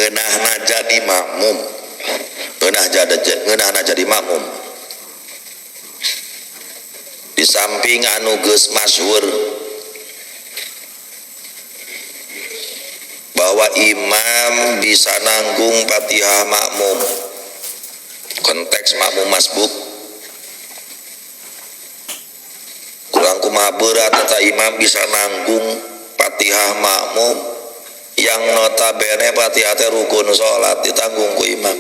ngeunahna jadi makmum, ngeunahna jadi makmum. Di samping anu geus masyhur bahwa imam bisa nanggung Fatihah makmum, konteks makmum masbuk kurang kumaha berat eta imam bisa nanggung Fatihah makmum yang notabene Fatihah teh rukun salat ditanggung ku imam.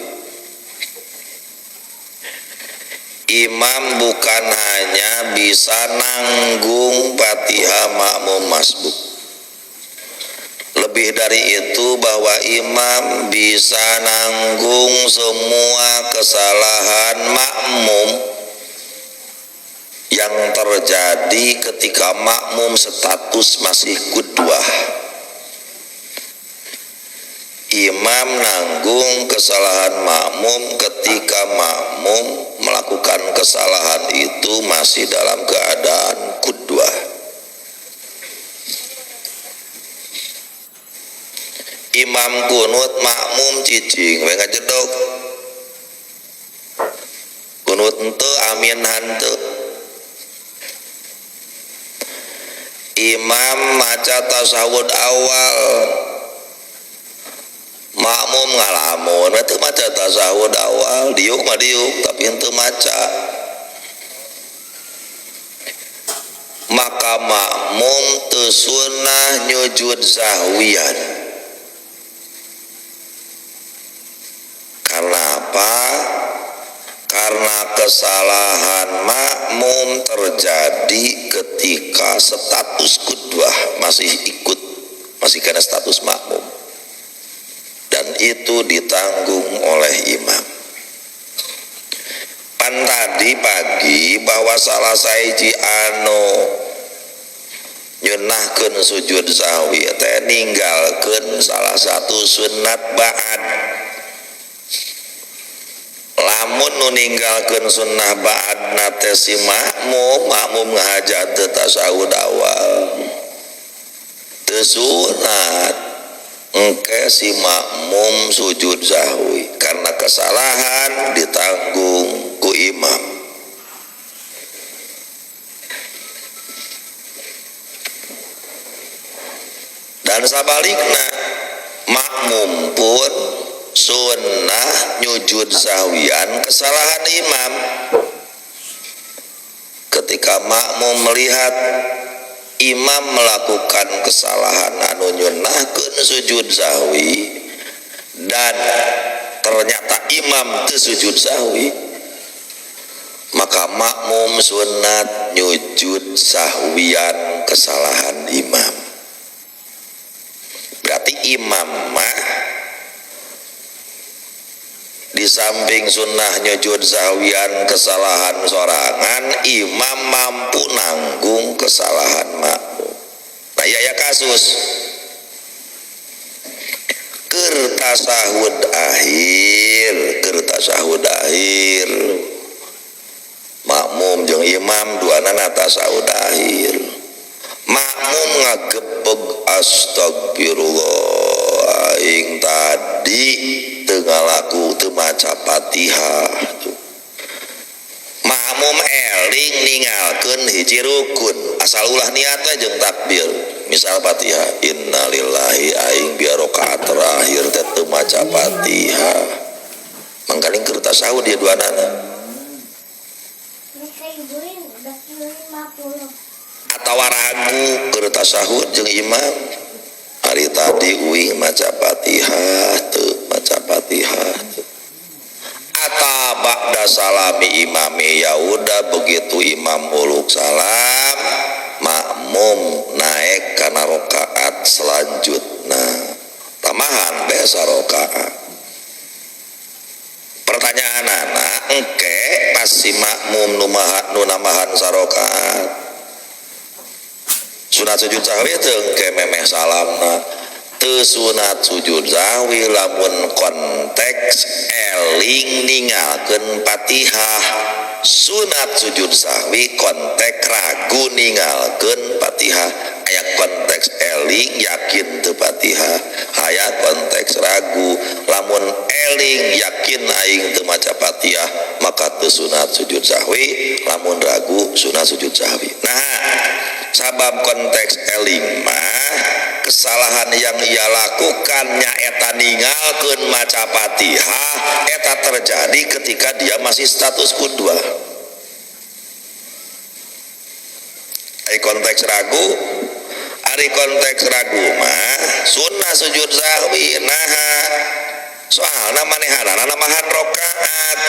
Imam bukan hanya bisa nanggung Fatihah makmum masbuk, lebih dari itu bahwa imam bisa nanggung semua kesalahan makmum yang terjadi ketika makmum status masih qudwah. Imam nanggung kesalahan makmum ketika makmum melakukan kesalahan itu masih dalam keadaan qudwah. Imam kunut makmum cicing we ngajedog, kunut henteu amin henteu. Imam maca tasawuf awal, makmum ngalamun teu maca tasawuf awal, diuk mah diuk tapi henteu maca, maka makmum teu sunnah nyujud sahwian. Karena apa? Karena kesalahan makmum terjadi ketika status qudwah masih ikut, masih kena status makmum, dan itu ditanggung oleh imam. Pan tadi pagi bahwa salah saiji anu nyunahkeun sujud sahwi teh ninggalkeun salah satu sunat ba'ad. Lamun nu ninggalkeun sunnah ba'ad nate si makmum ngahajat teu tasawuf awal teu sunat, engke si makmum sujud sahwi karena kesalahan ditanggung ku imam. Dan sabalikna makmum pun sunnah nyujud sahwian kesalahan imam. Ketika makmum melihat imam melakukan kesalahan anu nyunnahkeun sujud sahwi dan ternyata imam teu sujud sahwi, maka makmum sunnat nyujud sahwian kesalahan imam. Berarti imam mah di samping sunnah nyujud sahwian kesalahan sorangan, imam mampu nanggung kesalahan makmum. Nah ya kasus keur tasahud akhir makmum jeung imam duanana tasahud akhir, makmum ngagebeg astagfirullah aing tadi teu ngalaku teu maca Fatihah. Makmum eling ninggalkeun hiji rukun, asal ulah niatna jeung takbir. Misal Fatihah, innalillahi aing biar rakaat terakhir teh teu maca Fatihah. Mangkaling keur tasawuf dia duanana. Atawa ragu keur tasawuf jeung imam. Hari tadi uing maca Fatihah teu maca Fatihah teu. Ata ba'da salami imami, ya udah begitu imam muluk salam, makmum naik kana rakaat selanjutnya. Tamahan biasa rakaat. Pertanyaan anak, engke pas si makmum nu namahan sarakaat sunat sujud sahwi teu engke memeh salamna. Teu sunat sujud sahwi lamun konteks eling ninggalkeun Fatihah. Sunat sujud sahwi konteks ragu ninggalkeun Fatihah. Aya konteks eling yakin teu Fatihah, aya konteks ragu eling yakin aing teu maca Fatihah maka teu sunat sujud sahwi, lamun ragu sunat sujud sahwi. Nah, sabab konteks eling mah kesalahan yang ia lakukan nyaeta ninggalkeun maca Fatihah eta terjadi ketika dia masih status qudwah. Ari konteks ragu, ari konteks ragu mah sunnah sujud sahwi. Nah, soalna manehanana namahan rokaat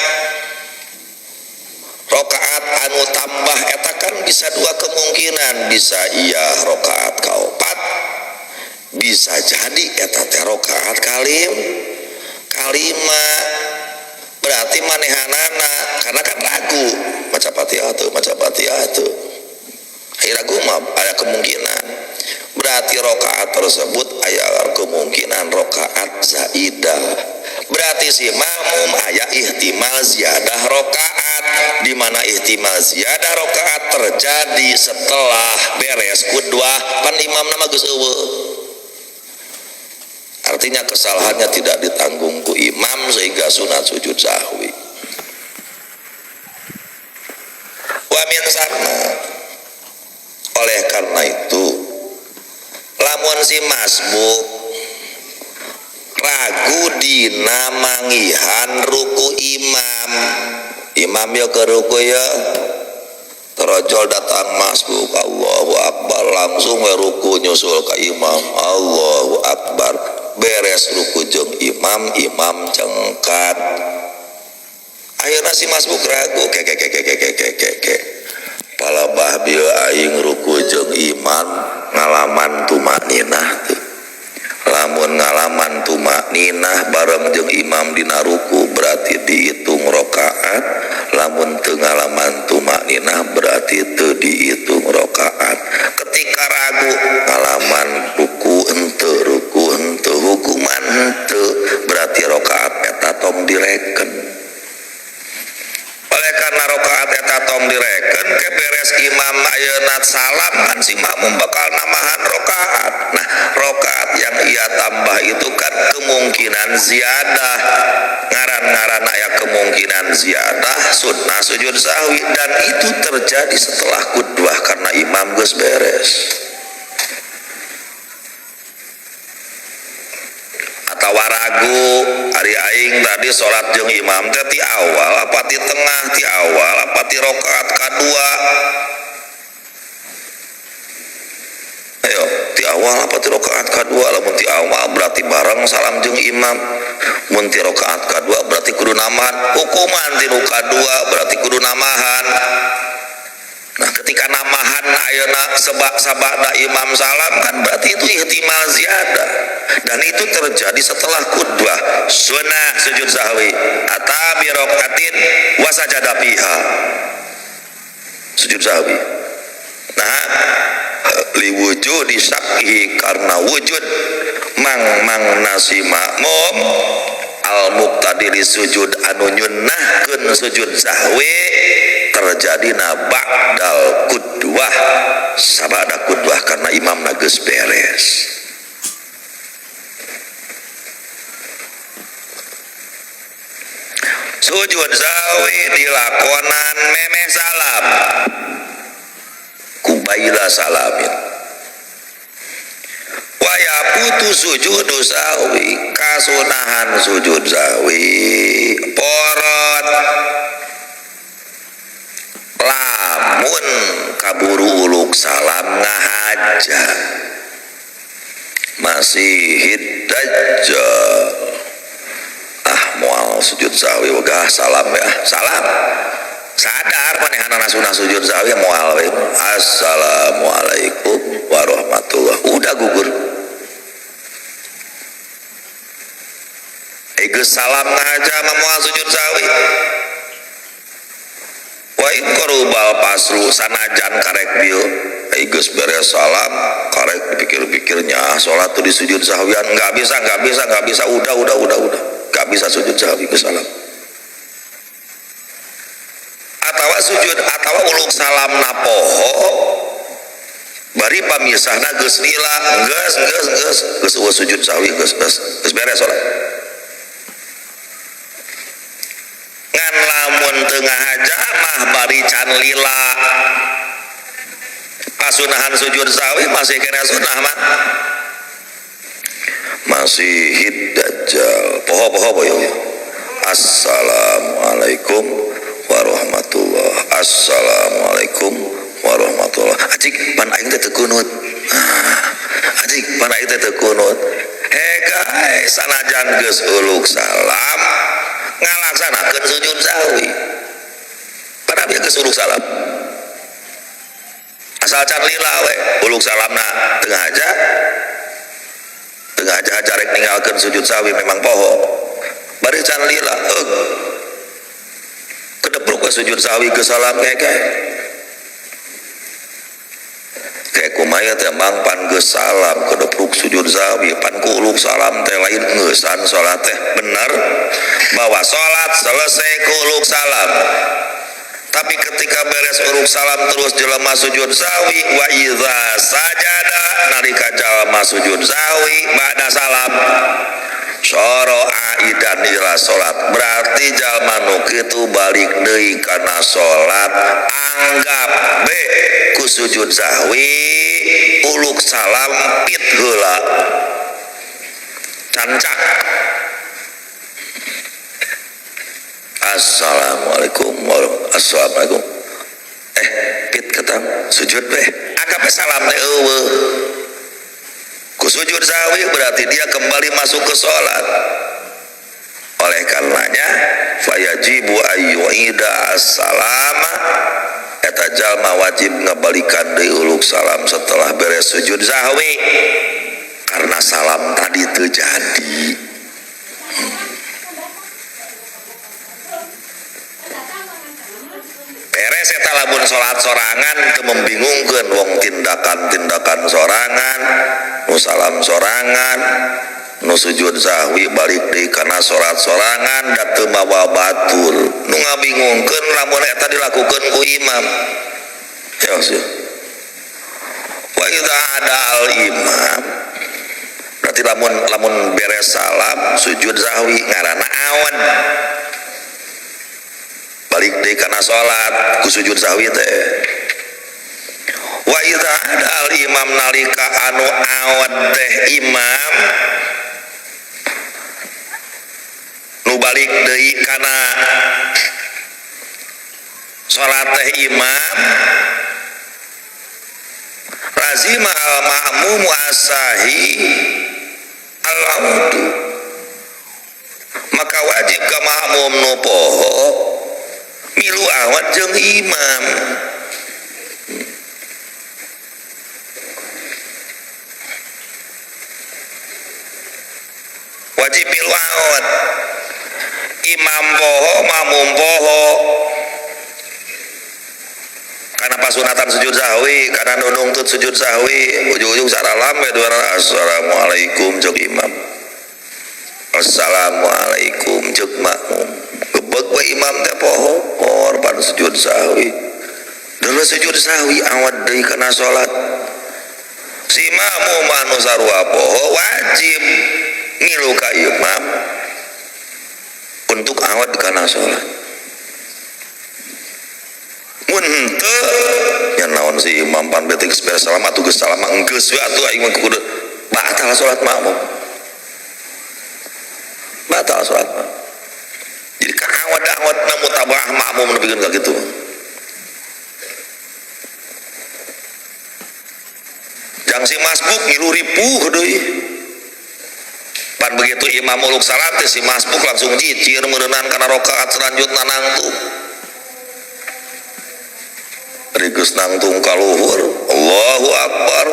anu tambah eta kan bisa dua kemungkinan, bisa iya rokaat kaopat, bisa jadi eta teh rokaat kalima. Berarti manehanana karena kan ragu maca Fatihah tuh ragu mah aya kemungkinan, berarti rokaat tersebut aya kemungkinan rokaat zaidah. Berarti si makmum aya ihtimal ziyadah rokaat, di mana ihtimal ziyadah rokaat terjadi setelah beres qudwah pan imam nama geus eueuh. Artinya kesalahannya tidak ditanggung ku imam sehingga sunat sujud sahwi. Wa min sarna, oleh karena itu lamun si masbuk ragu dina mangihan ruku imam ya ke ruku ya terojol datang masbuk Allahu Akbar langsung we ruku nyusul ke imam Allahu Akbar beres ruku jeung imam cengkat ayeuna si masbuk ragu ke palabah bieu aing ruku jeung imam ngalaman tumakninah teu. Lamun ngalaman tumakninah bareng jeung imam dina ruku berarti dihitung rokaat, lamun teu ngalaman tumakninah berarti teu dihitung rokaat. Ketika ragu ngalaman ruku henteu hukuman henteu berarti rokaat eta tong direken. Oleh karena rokaat eta tong direken ke beres imam ayeuna salam kan si makmum bakal namahan rokaat. Nah, rokaat yang ia tambah itu kan kemungkinan ziyadah. Ngaran-ngaran aya kemungkinan ziyadah sunnah sujud sahwi dan itu terjadi setelah qudwah karena imam geus beres. Atawa ragu ari aing tadi salat jeung imam teh ti awal apa ti tengah, ti awal apa ti rakaat kadua. Ayo ti awal apa ti rakaat kadua, lamun ti awal berarti bareng salam jeung imam, mun ti rakaat kadua berarti kudu namahan, hukuman ti nu kadua berarti kudu namahan. Nah, ketika namahan ayeuna sabada imam salam kan berarti itu ihtimal ziyadah dan itu terjadi setelah qudwah sunnah sujud sahwi atabi raqatin wa sajada fiha sujud sahwi. Nah, liwujudi syakhi karena wujud mang nasi makmum al-muqtadiri sujud anu nyunnahkeun sujud sahwi terjadi ba'dal qudwah sabada qudwah karena imam geus beres. Sujud sahwi dilakonan memeh salam kubaila salamin waya putu sujud sahwi kasunahan sujud sahwi porot lamun kaburu uluk salam ngahaja masih dajjal moal sujud sahwi wegah salam ya salam sadar manehanana sunah sujud sahwi moal we assalamualaikum warahmatullah udah gugur geus salam ngahaja moal sujud sahwi. Wa in qarubal pasru sanajan karek bieu geus beres salam karek dipikir-pikirnya salat tuh di sujud sahwian enggak bisa udah enggak bisa sujud sahwi ke salam atawa sujud atawa uluk salam napoho bari pamisahna geus lila geus sujud sahwi geus beres salat tengah aja mah bari can lila pasunahan sujud sawi masih kena sunah mah masih hidajal poho-poho boyo. Assalamualaikum warahmatullah. Assalamualaikum warahmatullah. Ajik pan aing teh teu kunut. Ajik pan aing teh teu kunut. Guys, sanajan geus uluk salam ngalaksanakeun sujud sahwi. Pada bieu geus uluk salam. Asal can lila we uluk salamna tengah aja jarek ninggalkeun sujud sahwi memang poho. Bari can lila kedepruk ke sujud sahwi ke salam kayak kumaya teh mang pan geus salam kedepruk sujud sahwi pan ku uluk salam teh lain ngeusan salat teh bener bahwa salat selesai ku uluk salam. Tapi ketika beres uruk salam terus jelema sujud sahwi wa idza sajada nalika jalma sujud sahwi ba'da salam syara'a idan ila salat berarti jalma nu kitu balik deui kana salat anggap be ku sujud sahwi uluk salam pit heula cancak. Assalamualaikum warahmatullahi pit ketang sujud beh anggape salam teh eueuh ku sujud sahwi berarti dia kembali masuk ke salat. Oleh karenanya fayajibu ayyuida as-salama eta jalma wajib ngabalikan deui uluk salam setelah beres sujud sahwi karena salam tadi teu jadi. Beres eta lamun salat sorangan teu membingungkeun wong tindakan-tindakan sorangan nu salam sorangan nu sujud sahwi balik deui kana salat sorangan da teu mawa batur nu ngabingungkeun lamun eta dilakukeun ku imam. Ya sih. Wa idza ada al imam berarti lamun beres salam sujud sahwi ngaranna awan balik deui kana salat ku sujud sahwi teh. Wa idza ada al imam nalika anu awad teh imam nu balik deui kana salat teh imam razima al ma'mum asahi al audu maka wajib ka ma'mum nu poho milu awat jeung imam. Wajib milu awat imam poho makmum poho karena pasunatan sujud sahwi karena nunung tut sujud sahwi ujung-ujung saralam we assalamualaikum jeung imam assalamualaikum jeung makmum gebeg we imam teh poho korban sujud sahwi dulu sujud sahwi awat deui kana salat si makmum anu sarua poho wajib ngilu ka imam untuk awat kana salat mun henteu nya naon si imam pan betik beres salam atuh geus salam enggeus we atuh aing mah kudu batal salat makmum batal salat makmum. Jadi kaawat-awat namu tabah makmum nepikeun ka kitu. Jang si masbuk ngilu ripuh deui. Pan begitu imam uluk salat teh si masbuk langsung cicir meureunaan kana rakaat selanjutna nangtung. Rigeus nangtung ka luhur, Allahu Akbar.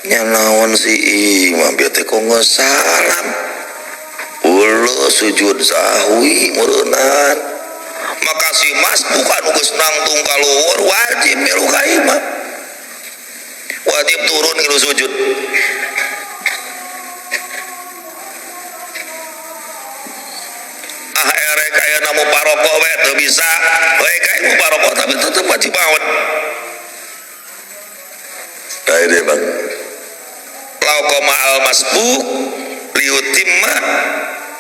Nya naon si imam bieu teh kongos salam. Ulu sujud sahwi meureunaan maka si masbuk anu geus nangtung ka luhur wajib milu ka imam wajib turun ngilu sujud. Erek aya namu paroko we teu bisa we kae mu paroko tapi tetep wajib awet kae deh bang laukoma al masbuk liutimma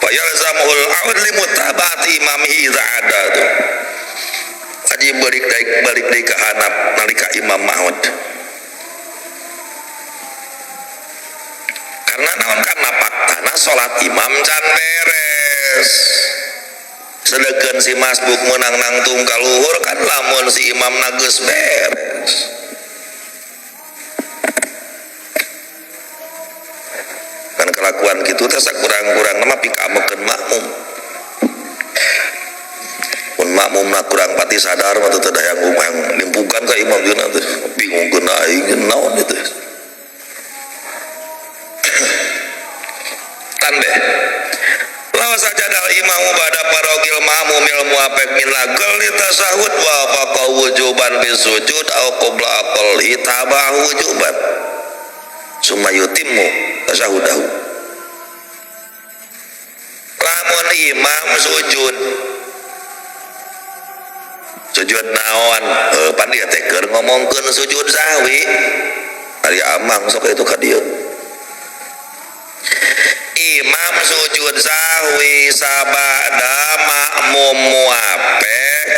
fayalzamuhul awad limutabati imamihi idza ada tuh ngaji balik deui ka hanap nalika imam maut. Karena naon kana faktana salat imam can beres. Sedeken si masbuk menang nangtung ka luhur kan lamun si imam geus beres. Kan kelakuan kitu teh sakurang-kurang nama pikamekeun makmum. Mun makmumna kurang pati sadar mah teu dayang umang limpukan ka imam yeuna teh bingungkeun aing naon itu. Tande lawa sajadal imam pada parogil ma'mumil muafaq min lagel li tasahud wa faqa wujuban bisujud au qabla aqal hitaba wujuban summa yutimmu tasahudahu. Lamun imam sujud naon pan dia teh keur ngomongkeun sujud sahwi ari amang sok itu ka dieu. Imam sujud sahwi sabada makmum muafaq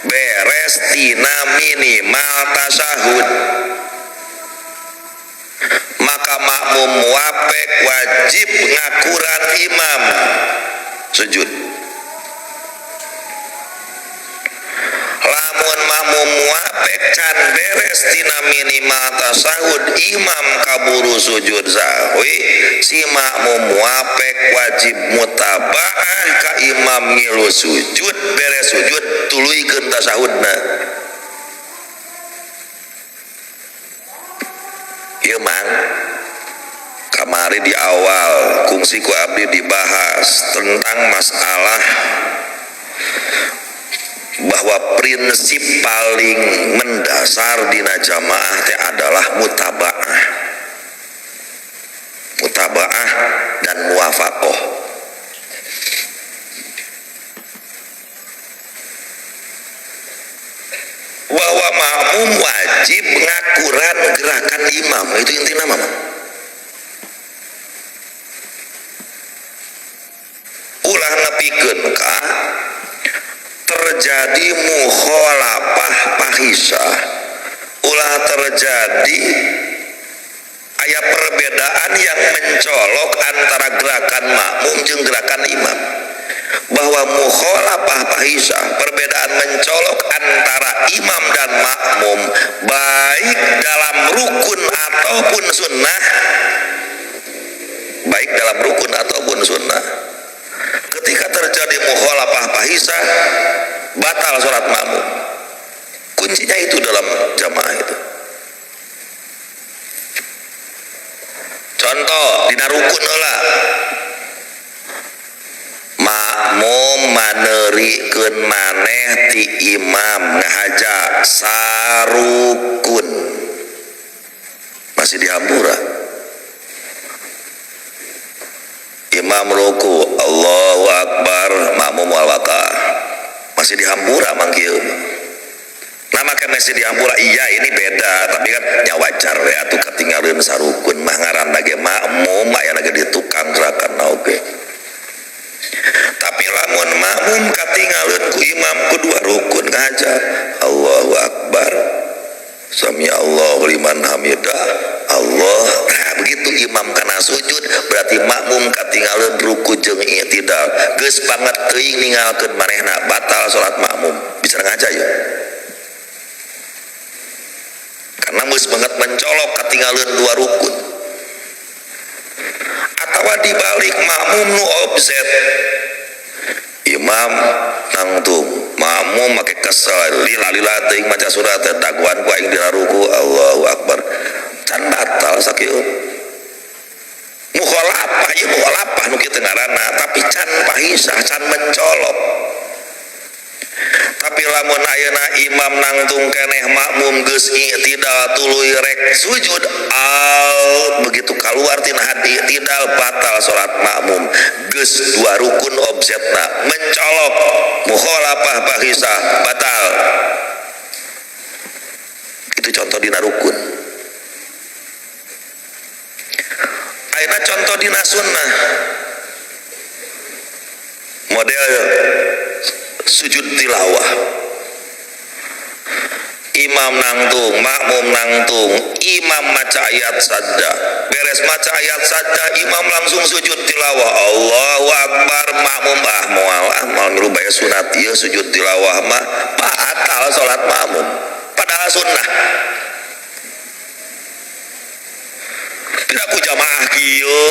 beres tina minimal tasahud, maka makmum muafaq wajib ngakuran imam sujud. Lamun makmum muafaq can beres tina minimal tasahud imam kaburu sujud sahwi, si makmum muafaq wajib mutabaah ka imam ngilu sujud, beres sujud tuluikeun tasahudna. Ieu mang kamari di awal kungsi ku abdi dibahas tentang masalah bahwa prinsip paling mendasar dina jamaah teh adalah mutabaah dan muwafaqah. Bahwa makmum wajib ngakuran gerakan imam, itu intinya mama. Ulah nepikeun ka terjadi mukhalafah fahisah, ulah terjadi aya perbedaan yang mencolok antara gerakan makmum jeung gerakan imam. Bahwa mukhalafah fahisah, perbedaan mencolok antara imam dan makmum baik dalam rukun ataupun sunnah, baik dalam rukun ataupun sunnah. Ketika terjadi mukhalafah fahisah, batal sholat makmum. Kuncinya itu dalam jamaah itu. Contoh dina rukun heula, makmum maneurikeun maneh ti imam ngahaja sarukun, masih dihampura. Imam ruku Allahu Akbar, makmum walwaka masih dihampura mangkieu. Nama kan masih dihampura, iya ini beda, tapi kan nya wajar we atuh katinggalieun sarukun mah ngaranna ge makmum aya lagi di tukang gerakan oge. Tapi lamun makmum katinggalieun ku imam kedua rukun ngahaja Allahu Akbar, sami Allahu liman hamidah, Allah. Nah, begitu imam kana sujud berarti makmum katinggalieun ruku jeung i'tidal, geus banget teuing ninggalkeun manehna, batal salat makmum. Bisa ngaja yeuh. Karena geus banget mencolok katinggalieun dua rukun. Atawa dibalik makmum nu objek, imam nangtung, makmum make kesel lila teuing maca surat daguan ku aing dina ruku Allahu Akbar, can batal sakieu. Mukhalafah ieu mukhalafah nu kitu ngaranna, tapi can fahisah, can mencolok. Tapi lamun ayeuna imam nangtung keneh makmum geus i'tidal tuluy rek sujud, begitu kaluar tina hadi i'tidal batal salat makmum. Geus dua rukun objekna mencolok, mukhalafah fahisah, batal. Itu contoh dina rukun. Ayeuna contoh dina sunnah, model sujud tilawah. imam nangtung, makmum nangtung, imam maca ayat sajda, beres maca ayat sajda, imam langsung sujud tilawah, Allahu Akbar, makmum moal milu baya sunat ieu sujud tilawah mah batal salat makmum, padahal sunnah. Piraku jamaah kieu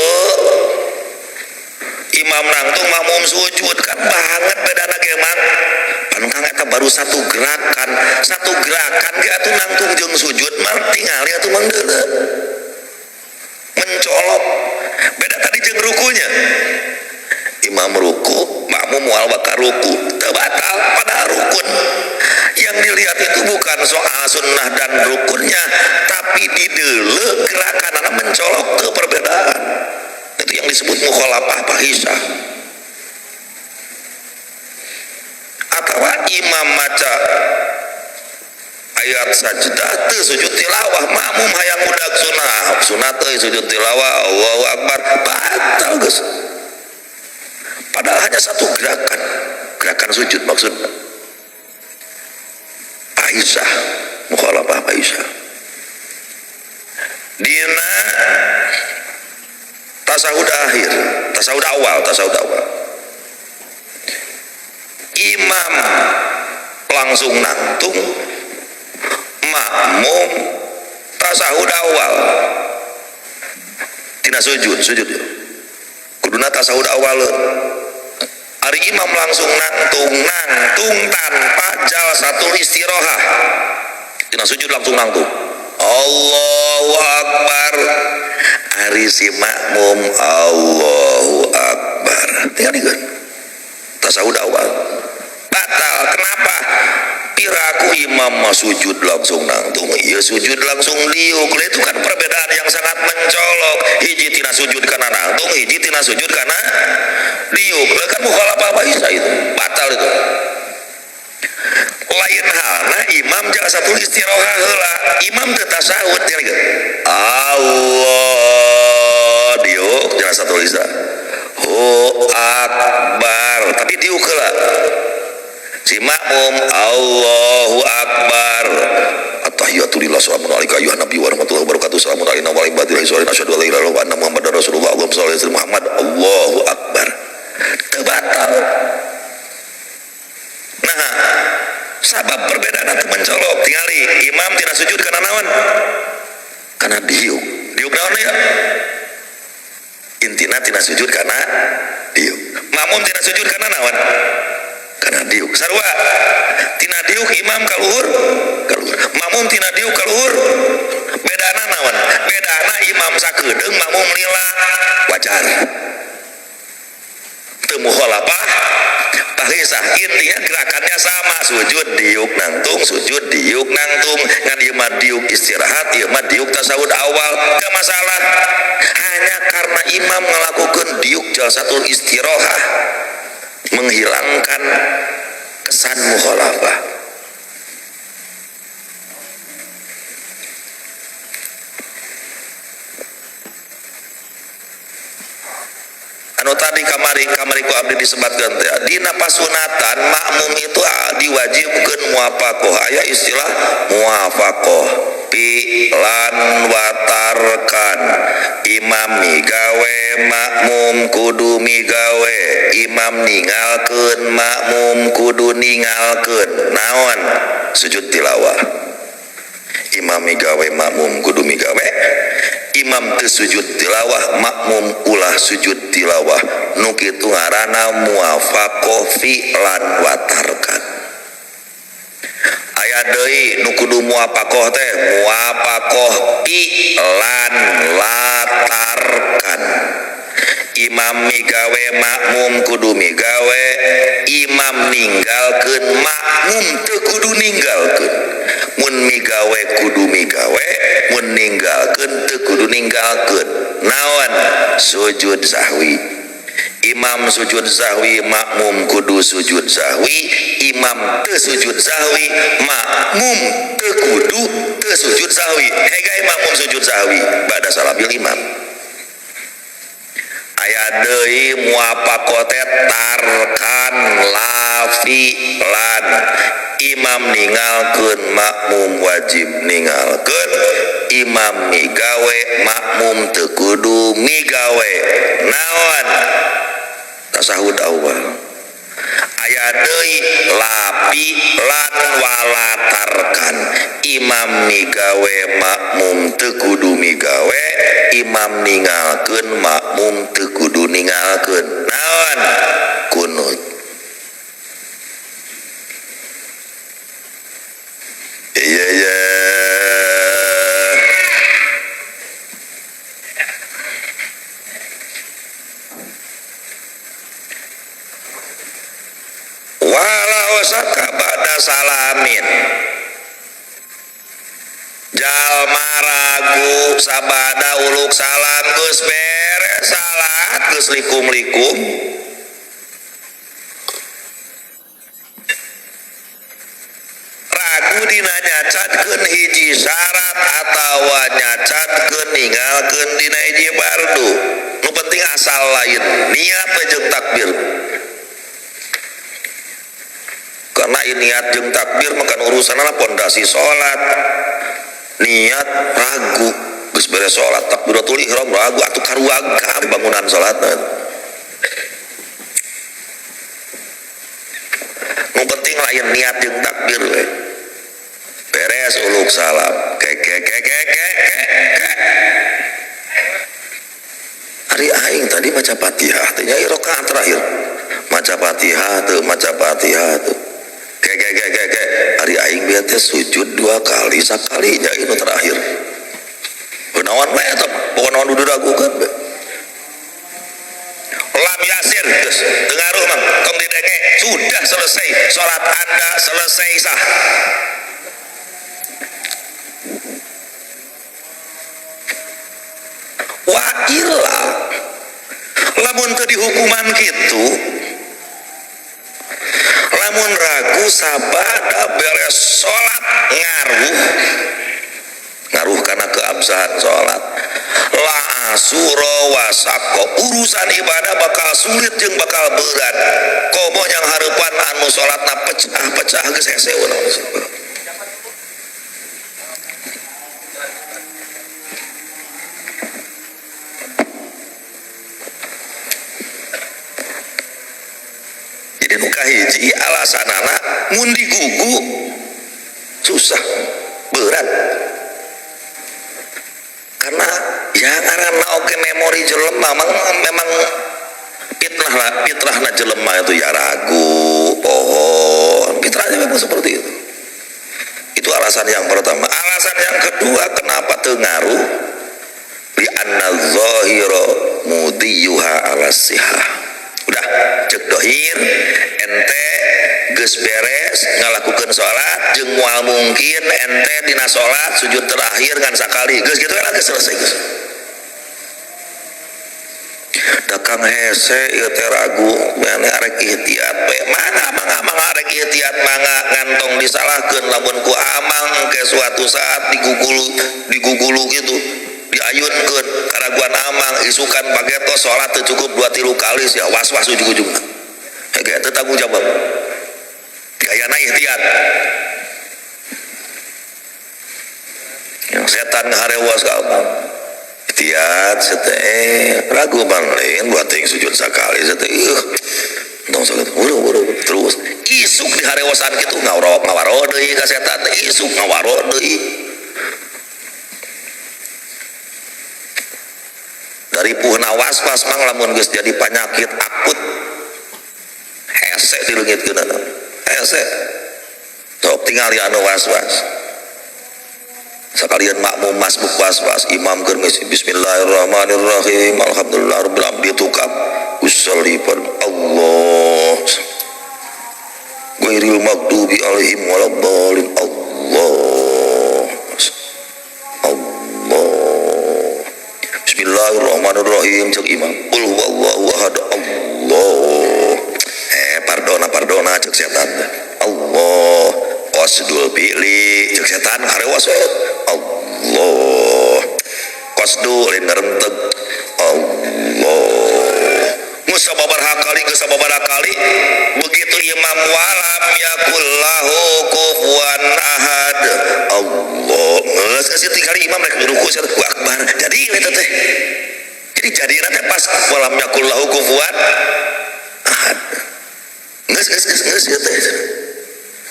imam nangtung makmum sujud kan banget bedana ge mang. Pan kang eta baru satu gerakan ge atuh nangtung jeung sujud mah tingali atuh mang deuleu. Mencolok. Beda tadi jeung rukunya. Imam ruku, makmum moal bakal ruku, teu batal padahal rukun. Yang dilihat itu bukan soal sunnah dan rukunnya, tapi di deuleu gerakanana mencolok teu perbedaan. Itu yang disebut mukhalafah fahisah. Atau imam maca ayat sajdah teu sujud tilawah, makmum hayang budak sunat teu sujud tilawah, Allahu Akbar, batal geus. Padahal hanya satu gerakan sujud maksudnya. Aisyah, mukhalafah Aisyah. Dina tasawuf akhir, tasawuf awal. Imam langsung nangtung, makmum tasawuf awal. Tina sujud. Kuduna tasawuf awal. Ari imam langsung nangtung tanpa jalsatul istirahah. Tina sujud langsung nangtung. Allahu Akbar. Ari si makmum Allahu Akbar. Tinggal dikeun. Tasawuf awal. Batal. Kenapa? Piraku imam mah sujud langsung nangtung, iya sujud langsung liuk. Itu kan perbedaan yang sangat mencolok. Hiji tina sujud kana nangtung, hiji tina sujud kana liuk. Kan mukhalafah fahisah itu, batal itu. Lain halna imam jalsatul istirahah heula, imam teu tasawuf tinggal dikeun. Allah diuk jalsatul istirahah. Akbar, tapi diuk heula. Si makmum Allahu Akbar. At-tahiyatulillah salamun alaika ayyuhan nabi wa rahmatullahi wa barakatuh. Salamun alaina wa ala ibadillahi sholihin asyhadu an la ilaha illallah wa anna muhammadar rasulullah. Allahumma shalli ala Muhammad. Allahu Akbar. Batal. Nah, sabab perbedaan itu mencolok. Tingali imam tina sujud kana naon? Kana diuk. Diuk naon ya? Intina tina sujud kana diuk. Makmum tina sujud kana naon? Kana diuk. Sarua tina diuk imam kaluhur, makmum tina diuk kaluhur. Bedana naon? Bedana imam sakedeung, makmum lila, wajar. Teu mukhalafah fahisah. Intinya gerakannya sama, sujud diuk nangtung, sujud diuk nangtung. Ngan ieu mah diuk istirahat, ieu mah diuk tasawuf awal, teu masalah. Hanya karena imam ngalakukeun diuk jalsatul istirahah, menghilangkan kesan mukhalafah. Anu tadi kamari ku abdi disebatkeun teh dina pasunatan makmum itu diwajibkeun muwafaqah. Aya istilah muwafaqah, pilan watarkan. Imam migawe, makmum kudu migawe. Imam ninggalkeun, makmum kudu ninggalkeun. Naon? Sujud tilawah. Imam migawe, makmum kudu migawe. Imam teu sujud tilawah, makmum ulah sujud tilawah. Nu kitu ngaranna muwafaqah fi'lan watarkan. Aya deui nu kudu muwafaqah teh muwafaqah fi'lan latarkan. Imam migawe, makmum kudu migawe. Imam ninggalkeun, makmum teu kudu ninggalkeun. Mun migawe kudu migawe, mun ninggalkeun teu kudu ninggalkeun. Naon? Sujud sahwi. Imam sujud sahwi, makmum kudu sujud sahwi. Imam teu sujud sahwi, makmum teu kudu teu sujud sahwi. Hegae makmum sujud sahwi ba'da salamil imam. Aya deui muwafaqah teh tarkan lan imam ningalkeun makmum wajib ningalkeun imam migawe makmum teu kudu migawe naon tasahud awal aya deui lapi lan walatarkan imam migawe makmum teu kudu migawe imam ningalkeun makmum teu kudu ningalkeun naon kunut iya walau sakabada salamin jalma ragu sabada uluk salam geus beres salat geus likum-likum ragu dina nyacatkeun hiji syarat atawa nyacatkeun ninggalkeun dina hiji fardu nu penting asal lain niat jeung takbir karena niat jeung takbir makan urusanna pondasi salat niat ragu geus beres salat takbiratul ihram ragu atuh karuaga bangunan salatna nu penting lain niat jeung takbir we beres uluk salam ari aing tadi maca Fatihah teh nya rakaat terakhir maca Fatihah teu hari aing biar teh sujud 2 kali sakali nya itu terakhir benawan bae eta pokona nu diragukeun be lam yasir geus teu ngaruh mah tong didenge sudah selesai salat Anda selesai sah wa illa lamun teu dihukuman kitu lamun ragu sabada beres salat ngaruh karena keabsahan salat la asura wasaqo urusan ibadah bakal sulit jeung bakal berat komo yang hareupan anu salatna pecah-pecah geus hese jadi nu kahiji alasanana mun digugu susah berat karena ya ngaranna oke memori jelema memang fitrahna jelema itu ya ragu pohon fitrahnya memang seperti itu alasan yang pertama. Alasan yang kedua kenapa teu ngaruh li anna zahira mudiyuha ala sihah. Udah cek dohir ente geus beres ngalakukeun salat jeung moal mungkin ente dina salat sujud terakhir ngan sakali geus kitu geus selesai geus. Dakang hese ieu teh ragu mane arek ihtiyat we mangga arek ihtiyat mangga ngantong disalahkeun lamun ku amang ke suatu saat digugulu gitu diayunkeun karaguan amang isukan pagetos salat teu cukup 2-3 kali sia was-was ujug-ujugna hege teu tanggung jawab gayana ihtiyat yang setan ngaharewas ka amang ihtiyat seteh ragu bangleun buat teuing sujud sakali seteh tong salat buru-buru terus isuk diharewasan kitu ngawaro deui ka setan isuk ngawaro deui dari puhna was-was mang lamun geus jadi penyakit akut hese dileungitkeun hese sok tingali anu was-was sekalian makmum masbuk was-was imam keur bismillahirrahmanirrahim alhamdulillahirabbil alamin ditukap usolli par Allah ghairil maghdubi alaihim waladdallin Allah bismillahirrahmanirrahim cek imam qul huwallahu ahad Allah pardona cek setan Allah qasdul fi'li cek setan harewas Allah qasdu lain ngarenteg Allah musababar hakal kali ke sababaraha kali begitu imam walam yakullahu kufuwan ahad Allah geus kasih kali imam rek ruku Allahu akbar jadi eta teh jadi nanti pas walam yakullahu kufuwan ahad geus ya teh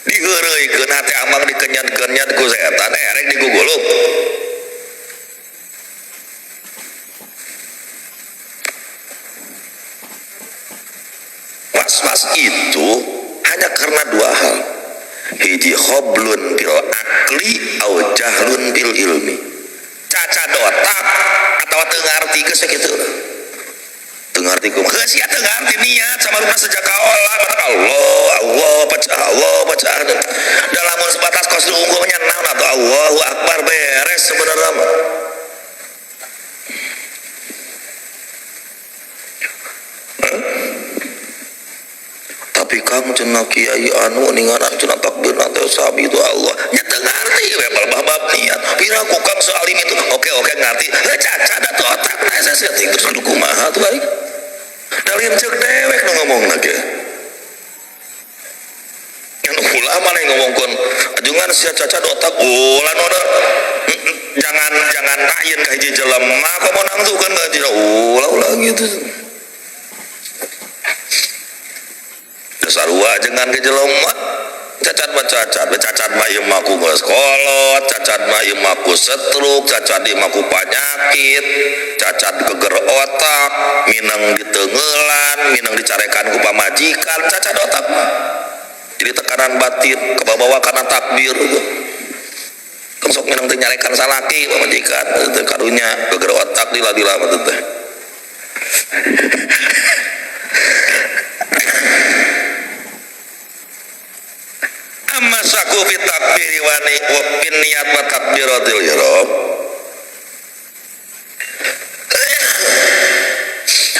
diheureuikeun hate amang dikenyat-kenyat ku setan rek digugulung was-was itu hanya karena dua hal hiji khoblun bil akli au jahlun bil ilmi cacat otak atau teu ngarti geus sakitu teu ngarti kumaha geus sia teu ngarti niat sama rupa sejak kaolah Allah baca da lamun sebatas kos unggulnya naon atau Allahu akbar beres sebenarnya mah tapi kamu cenah kiai anu ningaran cenah takbir nanti sabi itu Allah nya teu ngarti we bab niat pira ku kang salim itu oke ngarti cacat atuh otak saya setting terus kumaha tuh ai dalin ceuk dewek nu ngomongna ge yang ulama nih ngomongkeun ajungan sia cacat otak ulah nu jangan rayin ka hiji jelema komo nangtukeun ka hiji ulah gitu sarua jangan ke jelema cacat mah ieu mah ku geus kolot cacat mah ieu mah ku stroke cacat ieu mah ku panyakit cacat geger otak minang diteungelan minang dicarekan ku pamajikan cacat otak mah jadi tekanan batin kebawa kana takbir kan sok minang teu nyarekan salaki pamajikan teu karunya geger otak dila-dila mah teh amma saku fi takbiri wa fin niyat wa takbiratul ihram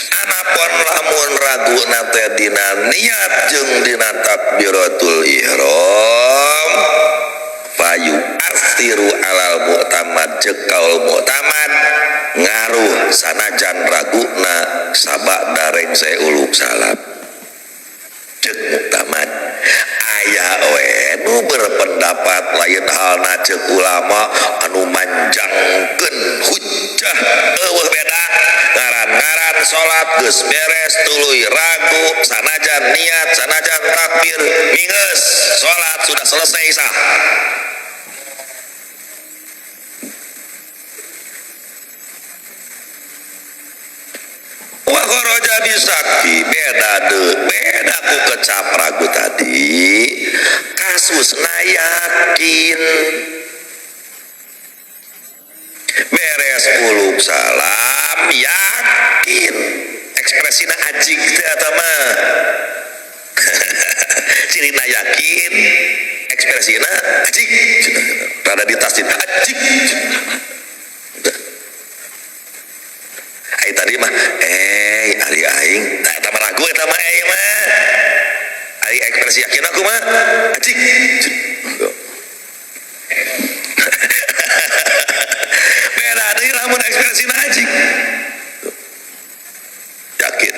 anapun lamun raguna teh dina niat jeung dina takbiratul ihram fayu asiru alal mu'tamad cekaul mu'tamad ngaruh sanajan raguna sabak dareng seuluk salam cek mu'tamad aya we nu berpendapat lain halna ceuk ulama anu manjangkeun hujjah eueuh beda ngaran salat geus beres tuluy ragu sanajan niat sanajan takbir minggeus salat sudah selesai sah wa kharaja bisakti beda ku kecap ragu tadi kasusna yakin beres uluk salam yakin ekspresina ajig teh eta mah cirina yakin ekspresina ajig rada ditasdid ajig ai tadi mah ari aing tah eta mah ragu eta mah mah ai ekspresi yakin aku mah ajig beda deui lamun ekspresina ajig yakin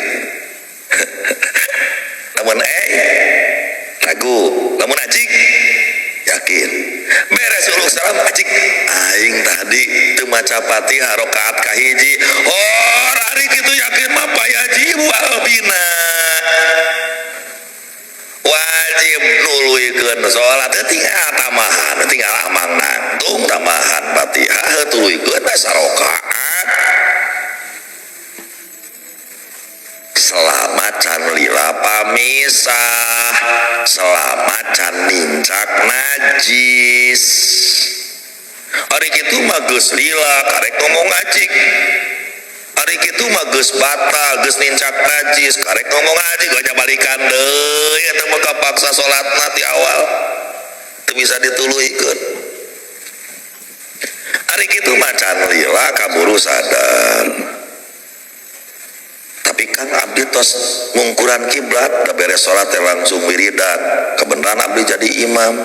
lamun ragu lamun ajig yakin beres uluk salam ajig aing tadi teu maca Fatihah rakaat kahiji ari kitu yakin mah payajibu albina wajib nuluykeun salat tinggal tamahan tinggal amang nangtung tamahan Fatihah tuluykeun sarakaat selamat can lila pamisah selamat can nincak najis ari kitu mah geus lila karek ngomong ajig ari kitu mah geus batal geus nincak najis karek ngomong ajig gak balikan deui eta mah kapaksa salatna ti awal teu bisa dituluykeun ari kitu mah can lila kaburu sadar tapi kan abdi tos ngungkuran kiblat da beres salat teh langsung wiridan kebenaran abdi jadi imam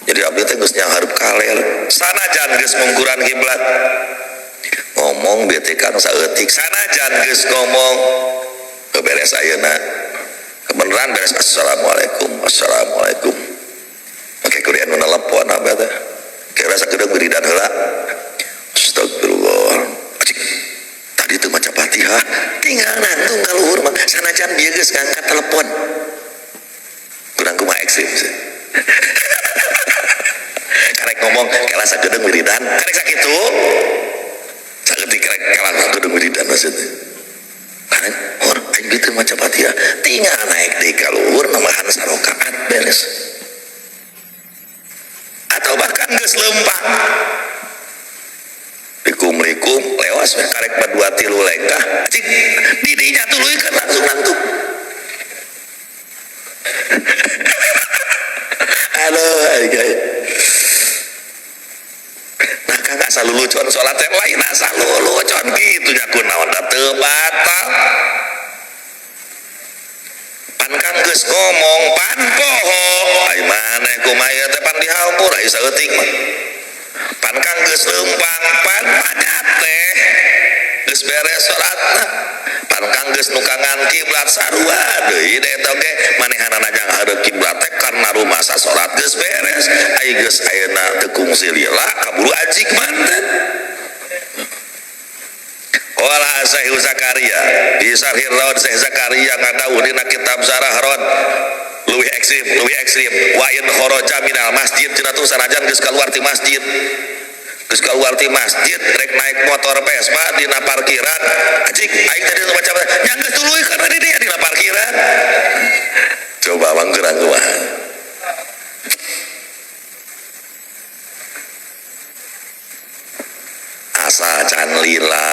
jadi abdi teh geus nyangharep kaler sanajan geus ngungkuran kiblat ngomong bete kang saeutik sanajan geus ngomong beres ayeuna kebenaran beres. Assalamualaikum oke kurian nu nelpon apa teh kira sakedeung wiridan heula. Astagfirullah cik tadi teu maca Fatihah tinggal nangtung ka luhur mah sanajan bieu geus ngangkat telepon kurang kumaha ekstrim sih. Karek ngomong kala sakedeung wiridan karek sakitu saketik karek kala sakedeung wiridan maksudnya karek hor aing gitu maca Fatihah tinggal naik deui ka luhur nambahan sarakaat beres atau bahkan geus leumpang Assalamualaikum lewas we karek badua tilu lengkah cik didinya tuluikeun langsung nangtung. Aduh nah kagak salulucon sholat yang lain salulucon gitu nya kunaon da teu batal pan kang geus ngomong pan poho ai maneh kumaha teh pan dihampur ai saeutik mah pan kang geus leumpang pan padat teh geus beres salatna pan kang geus nukangan kiblat sarua deui eta oge manehanna najang hadeup kiblat teh karna rumasa salat geus beres ai geus ayeuna teu kungsi lila kaburu ajig manten. Qala Syekh Zakaria di Syarhir Raud Syekh Zakaria ngadawuh dina kitab Syarah Raud leuwih ekstrim wa in kharaja minal masjid cenah tu sanajan geus kaluar ti masjid rek naik motor Vespa dina parkiran anjing aing tadi baca yang geus tuluy karena di dia dina parkiran coba manggeurang kumaha asal can lila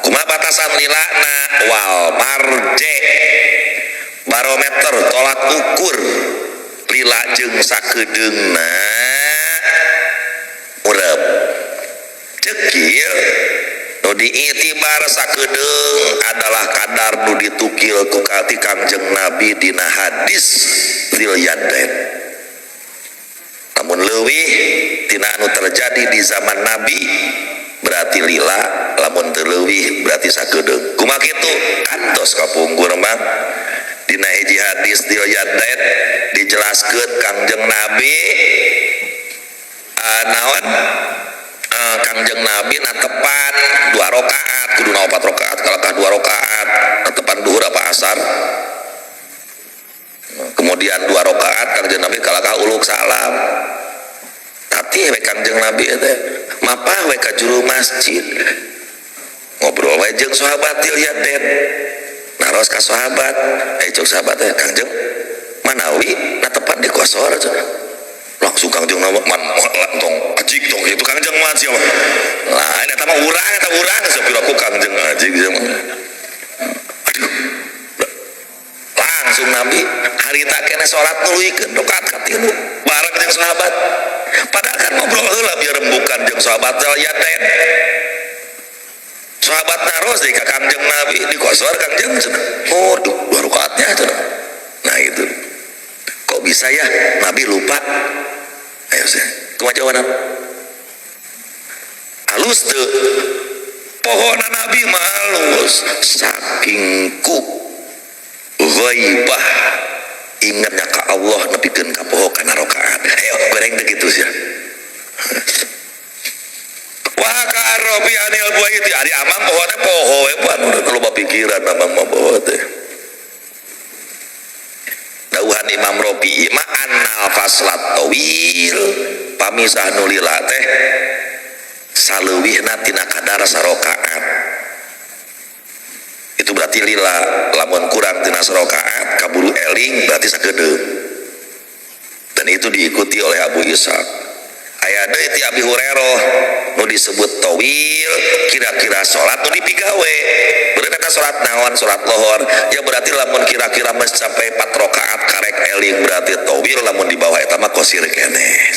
kumaha batasan lilana wal marje barometer tolak ukur lila jeung sakedeungna urep cekil nu diitibar sakedeung adalah kadar nu ditukil ku Kangjeng Nabi dina hadis Dzul Yadain. Lamun leuwih tina anu terjadi di zaman Nabi berarti lila, lamun teu leuwih berarti sakedeung. Kumaha kitu? Kantos kapungkur mah dina hiji hadis Dzul Yadain dijelaskeun Kangjeng Nabi naon Kangjeng Nabi natepan 2 rakaat kuduna 4 rakaat kalakah 2 rakaat natepan duhur apa asar kemudian 2 rakaat Kangjeng Nabi kalakah uluk salam tapi we Kangjeng Nabi teh mapah we ka juru masjid ngobrol we jeung sahabat Dzul Yadain naros ka sahabat cok sahabat teh Kangjeng manawi natepan di kosor langsung Kangjeng Nabi tong ajig tong itu Kangjeng mah sia lah eta mah urang sapira ku Kangjeng ajig sia mah aduh langsung Nabi harita kene salat nuluikeun rakaat katilu bareng jeung sahabat padahal kan ngobrol heula biar rembukan jeung sahabat Dzul Yadain sahabat naros di ka Kangjeng Nabi di kosor Kangjeng oh 2 rakaatnya cenah nah itu kok bisa ya Nabi lupa ayo saya kumaha jawaban halus teu pohona Nabi mah halus saking ku ghaibah ingatnya ka Allah nepikeun ka poho kana rakaat ayo goreng teh kitu sia wa ka arabi anil buaiti ari amang poho teh poho we pan udah loba pikiran amang mah poho teh dawuhan Imam Rafi'i ma annal faslat tawil pamisah nu lila teh saleuwihna tina kadar sarakaat itu berarti lila lamun kurang tina sarakaat kaburu eling berarti sakedeung dan itu diikuti oleh Abu Ishaq aya deui ti Abi Hurairah nu disebut tawil kira-kira salat nu dipigawe beureuh eta salat naon salat lohor ya berarti lamun kira-kira mencapai 4 rakaat karek eling berarti tawil lamun di bawah eta mah qasir keneh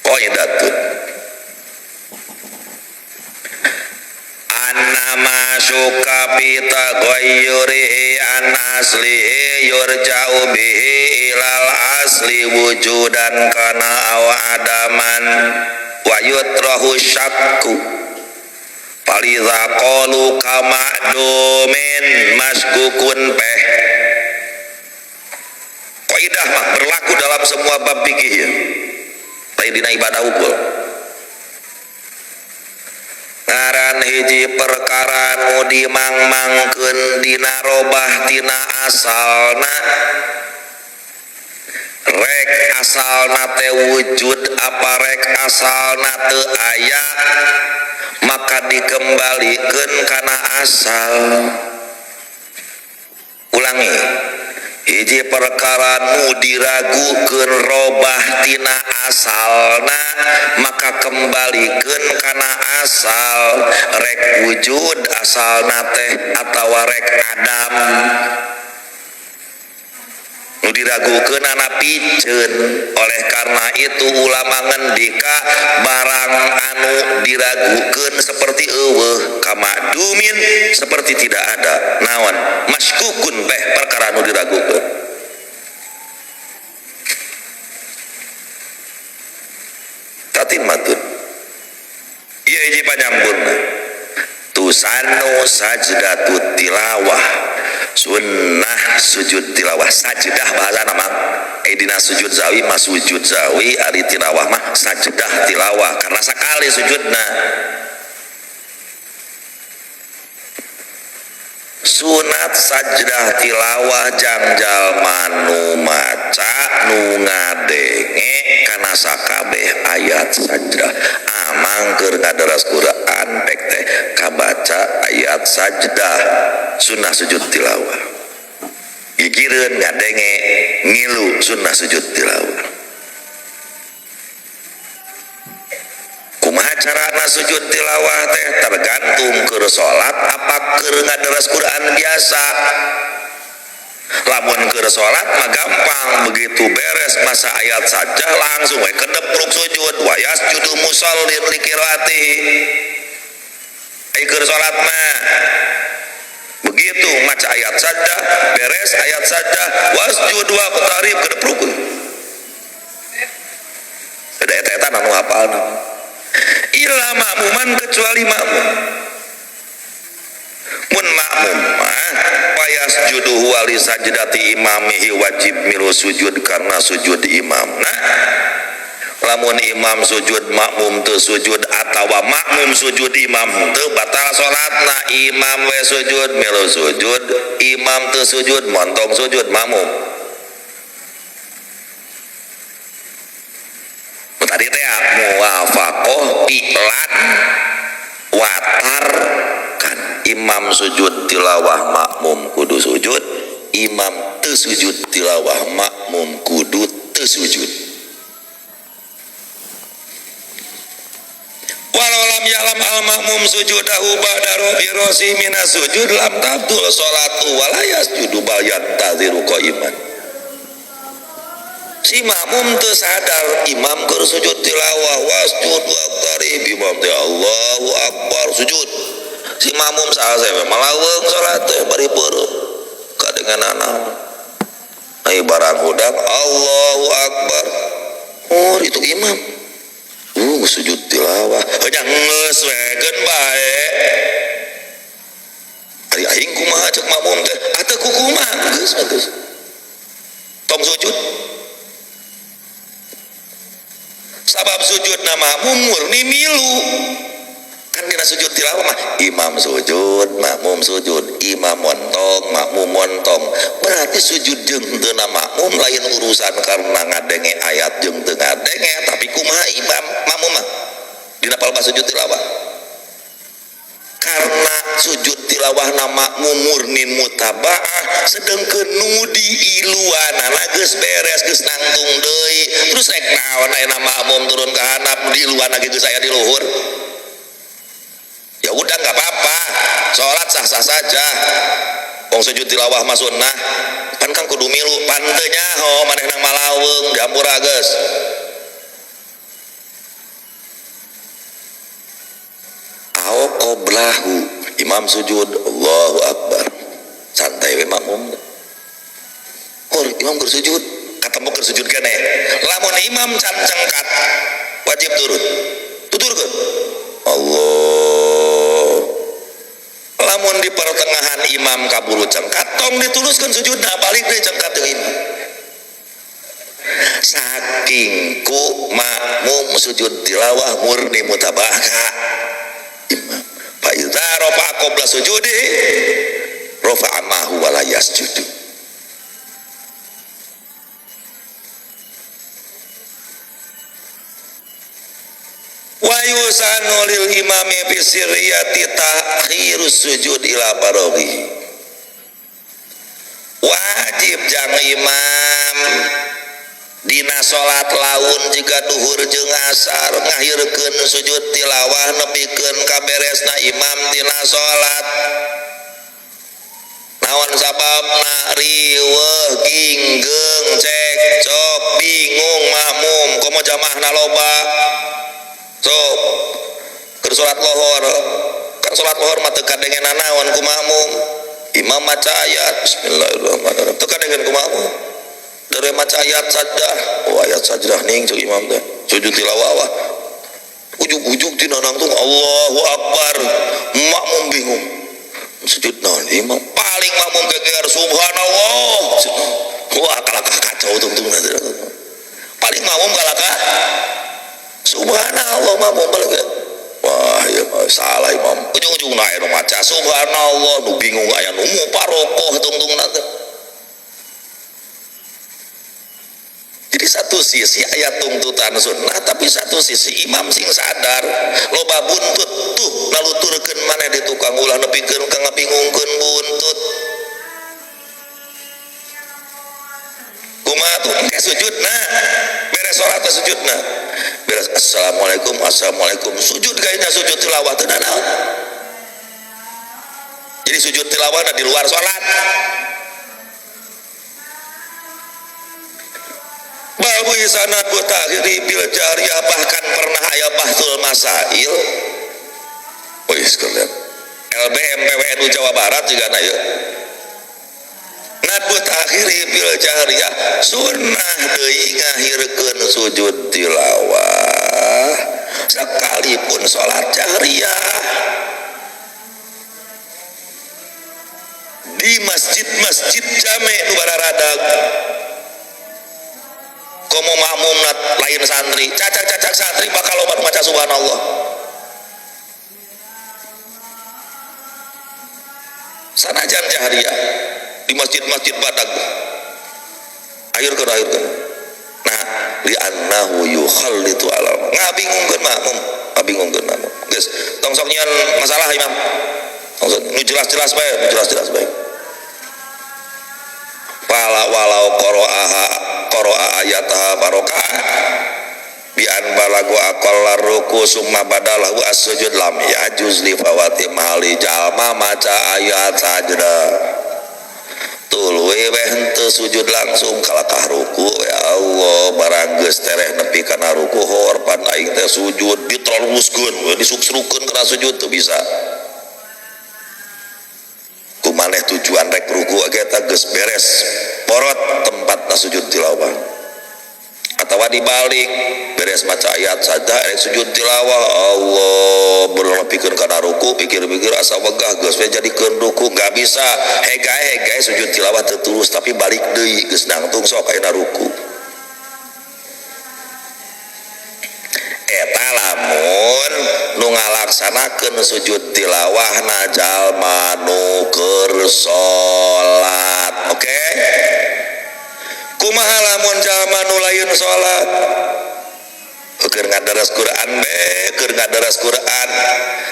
qaidatun annama syuka pita ghayyurihi an aslihi yurja'u bihi ilal asli wujudan kana aw adaman wa yutrahu syakku Paliza qalu kama domen masgukun peh. Kaidah mah berlaku dalam semua bab fikih ya. Tapi dina ibadah ukul. Ngaran hiji perkara nu dimangmangkeun dina robah tina asalna. Rek asalna teh wujud apa rek asalna teu aya, maka dikembalikeun kana asal. Ulangi, hiji perkara nu diragukeun robah tina asalna, maka kembalikeun kana asal. Rek wujud asalna teh atawa rek adam, nu diragukeun ana piceun. Oleh karena itu ulama ngendika barang anu diragukeun seperti eueuh kama dumin seperti tidak ada. Naon maskukun beh perkara anu diragukeun. Tatimatun ieu hiji panyambunna tusanu sajdatut tilawah, sunnah sujud tilawah. Sajdah bahasa nama dina sujud zawi mah sujud zawi, ari tilawah mah sajdah tilawah karena sakali sujudna. Sunat sajdah tilawah jangjal manu maca nu ngadenge kana sakabeh ayat sajdah. Amang keur ngaderas Quran pek teh kabaca ayat sajdah sunnah sujud tilawah. Gigireun ngadenge ngilu sunnah sujud tilawah. Kumaha carana sujud tilawah teh tergantung keur salat apa keur ngaderas Quran biasa. Lamun keur salat mah gampang, begitu beres masa ayat sajdah langsung we kedepruk sujud wa yasjudu musallin li qiraatihi. Ai keur salat mah begitu maca ayat sajdah, beres ayat sajdah wasjud wa qtarib kedepruk. Beda eta anu hafalna. Illa makmuman kecuali makmum. Mun makmum mah payasjuduhu wali sajdati imamihi wajib milu sujud karena sujud imamna. Lamun imam sujud makmum teu sujud atawa makmum sujud imam teu batal salatna. Imam we sujud milu sujud, imam teu sujud montong sujud makmum. Tadi teh muwafaqah iklan watar kan imam sujud tilawah makmum kudu sujud, imam teu sujud tilawah makmum kudu teu sujud. Walau lam ya'lam al makmum sujudahu ba'da rosi minas sujud lam tabtul sholatu wala yasjudu bal yantaziru qaiman. Si makmum teu sadar imam keur sujud tilawah wasjud waqtarib, imam teh Allahu akbar sujud. Si makmum saha we malaweung salat teh bari peureum kadenganan ai barang hudak Allahu akbar. Oh itu imam sujud tilawah hanya geus we geun bae. Ari aing kumaha cek makmum teh atuh kumaha geus bagus tong sujud. Sabab sujud nama murni milu kan dina sujud tilawah mah imam sujud makmum sujud, imam montong makmum montong. Berarti sujud jeung teu makmum lain urusan karena ngadenge ayat jeung teu ngadenge. Tapi kumaha imam makmum mah dina palebah sujud tilawah karena sujud tilawah nama murnin mutabaah, sedengkeun nu diiluanana geus beres geus nangtung deui terus rek naon aya makmum turun ka handap di iluana geus aya di luhur. Ya udah enggak apa-apa, salat sah-sah saja. Wong sujud tilawah mah sunnah, pan kan kudu milu panteu nyaho maneh nang malaweung dihampura geus. Au qoblahu imam sujud Allahu akbar santai we makmum. Oh imam keur sujud katemu keur sujud keneh. Lamun imam can cengkat wajib turun tuturkeun Allah lamun di pertengahan imam kaburu cengkat tong dituluskan sujudna balik deh cengkat yang imam saking ku makmum sujud tilawah murni mutabah ka imam fa idza rafa'a qabla sujudi rafa'a ma'hu wa la yasjudu. Wa yusanu lil imami fi sirriyati ta'khirus sujud ila faraghi. Wajib jang imam dina salat laun jika duhur jeung asar ngahirkeun sujud tilawah nepikeun kaberesna imam dina salat. Naon sababna riweuh ginggeng cekcok bingung makmum komo jamaahna loba. Sok keur salat lohor kan salat lohor mah teu kadengenan naon ku makmum imam maca ayat bismillahirrahmanirrahim teu kadengen ku makmum dari maca ayat sajdah ayat sajdah ning cuk imam teh sujud tilawah ujug-ujug tina nangtung Allahu akbar makmum bingung sujud naon imam paling makmum geger subhanallah wah kalakah kacau tungtung paling makmum kalakah subhanallah makmum balik wah ya salah imam ujung-ujung naik maca subhanallah nu bingung aya nu parokoh tungtung nanti. Jadi satu sisi ayat tuntutan sunnah tapi satu sisi imam sing sadar loba buntut tuh lalu turkeun maneh di tukang ulah nepikeun ka ngabingungkeun buntut kumaha tuh engke sujudna beres salat sujudna beres assalamualaikum sujud kayaknya sujud tilawah teu naon jadi sujud tilawah di luar salat babu sanad butakhiri bil jariyah bahkan pernah aya bahsul masail wis kalian LBM PWNU Jawa Barat juga na ya nadbut akhiri bil jariyah sunnah deui ngahirkeun sujud tilawah sekalipun salat jariyah di masjid-masjid jame nu bararadag komo makmum lain santri cacak santri bakal loba maca subhanallah sanajan jahriyah di masjid-masjid badag akhirkeun nah li annahu yukhallitu ala ngabingungkeun makmum geus tong sok nyieun masalah imam tong sok nu jelas-jelas bae walau qara'a ayataha barokah bi an balagu aqalla ruku summa badalahu as-sujud lam yajuz li fawati mahali jalma maca ayat sajdah tuluy weh henteu sujud langsung kalakah ruku ya Allah barang geus tereh nepi kana ruku horpan aing teh sujud ditrolmuskeun disuksrukeun kana sujud teu bisa kumaneh tujuan rek ruku ge eta geus beres porot tempatna sujud tilawah atawa dibalik beres maca ayat sajdah rek sujud tilawah Allah berlepikeun kana ruku pikir-pikir asa wegah geus we jadikeun ruku enggak bisa hegae sujud tilawah teu tulus tapi balik deui geus nangtung sok ayeuna ruku eta lamun nu ngalaksanakeun sujud tilawahna jalma nu keur salat oke kumaha lamun jalma nu lain salat keur ngadaras Quran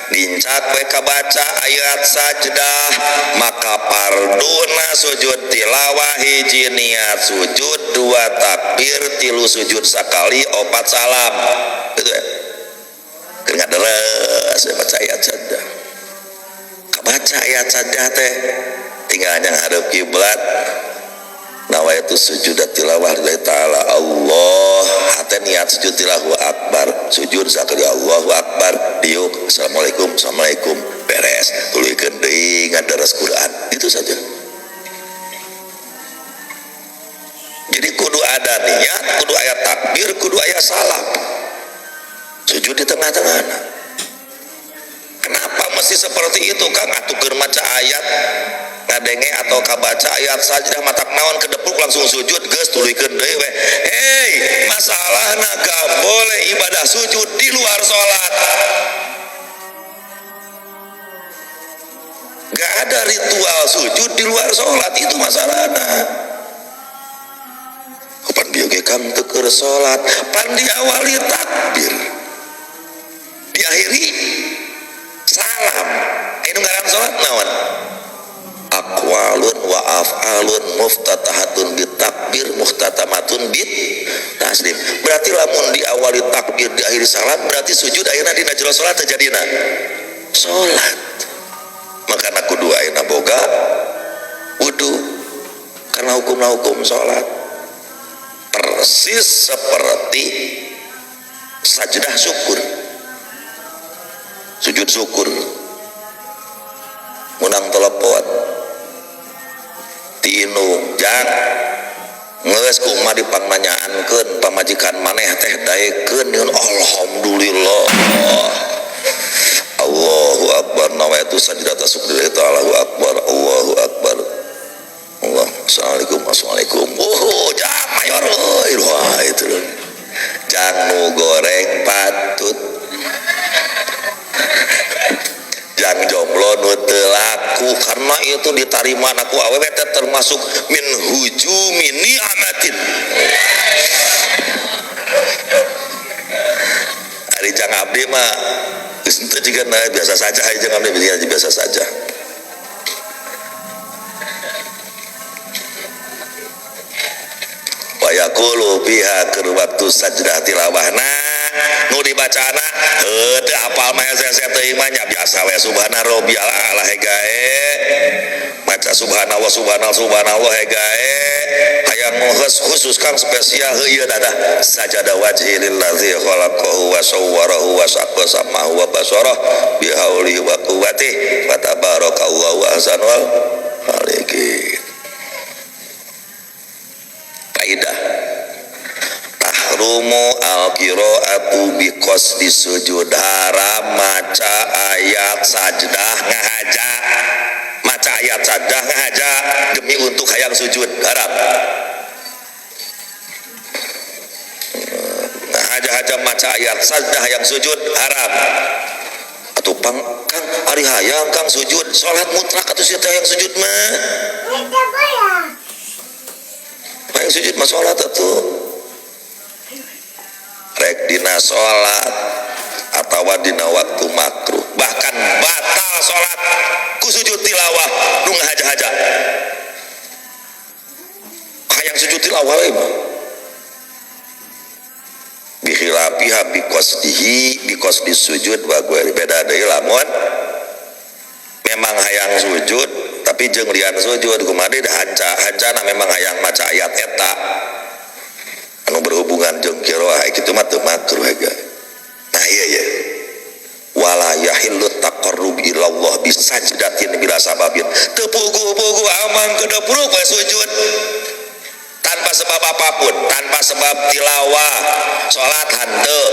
dincak we kabaca ayat sajdah maka parduna sujud tilawah hiji niat sujud dua takbir tilu sujud sakali opat salam gitu ya keur ngadaras baca ayat sajdah kabaca ayat sajdah teh tinggal ngadep kiblat nawaitu sujud tilawah lillahi ta'ala Allah hate niat sujud tilawah akbar sujud sakali Allahu akbar diuk assalamualaikum beres tuluykeun deui ngadaras Quran itu saja jadi kudu ada niat kudu aya takbir kudu aya salam sujud di tengah-tengah kenapa mesti seperti itu Kang atukeun maca ayat ngadenge atau kabaca ayat sajdah matak naon kedepuk langsung sujud geus tuluykeun deui we. Masalahna gak boleh ibadah sujud di luar sholat. Gak ada ritual sujud di luar sholat, itu masalahnya. Kapan bieu kam teu sholat, pan diawali takbir, diakhiri salam. Anu ngaran sholat naon? Aqwalun wa af'alun muftatahatun bitakbir muhtatamatun bit taslim. Berarti lamun diawali takbir diakhiri salam berarti sujud ayeuna dina jero salat terjadina salat. Makana kudu ayeuna boga wudu karena hukum salat persis seperti sajdah syukur, sujud syukur. Munang telepon tinu jang ngeus kumaha dipangmanyaankeun pamajikan maneh teh daekeun nyieun alhamdulillah Allahu akbar nawaitu sajdata syukri Allahu akbar Allahu akbar Allah assalamualaikum jang mayor wah itu jang nu goreng patut jang jomblo nu teu laku karena itu ditarima aku awewe teh termasuk min hujumi ni'amatin. Ari jang abdi mah geus teu jiga biasa saja, ari jang abdi biasa saja. Wa yaqulu biha keur waktu sajdah tilawahna nu dibacana teu apal mah saya teuing mah nya biasa we subhana rabbiyal a'la hegae maca subhanallah subhanallah hegae hayang khusus kang spesial heuyeun ada sajada wajhi lillazi khalaqahu wa sawwarahu wa samahu wa basarahu bihauli wa quwwatihi wa tabarakallahu ahsanul khaliqin. Kaidah tahrumu al-qira'atu biqasdi sujud, haram maca ayat sajdah ngahaja, maca ayat sajdah ngahaja demi untuk hayang sujud, haram. Ngahaja-haja maca ayat sajdah hayang sujud haram. Atuh pang Kang ari hayang Kang sujud salat mutlak atuh sia teh hayang sujud mah. Hayang sujud mah salat atuh. Rek dina sholat atau dina waktu makruh, bahkan batal sholat ku sujud tilawah nu ngahaja-haja hayang sujud tilawah we mah bihilapiha biqasdi sujud wa gue beda deui lamun memang hayang sujud tapi jeung lian sujud kumaha deui hancana memang hayang maca ayat eta anu berhubungan jeung qiraah kitu mah teu makruh hega. Nah iya wala yahillu taqarrub ilallah bisajdatin bila sababin, teu puguh-puguh amang kedepruk we sujud tanpa sebab apapun, tanpa sebab tilawah salat henteu,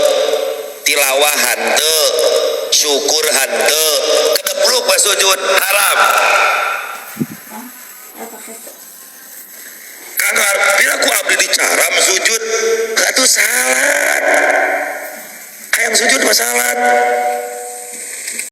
tilawah henteu, syukur henteu, kedepruk we sujud haram. Kagar bila ku abdi dicaram sujud atuh salat hayang sujud mah salat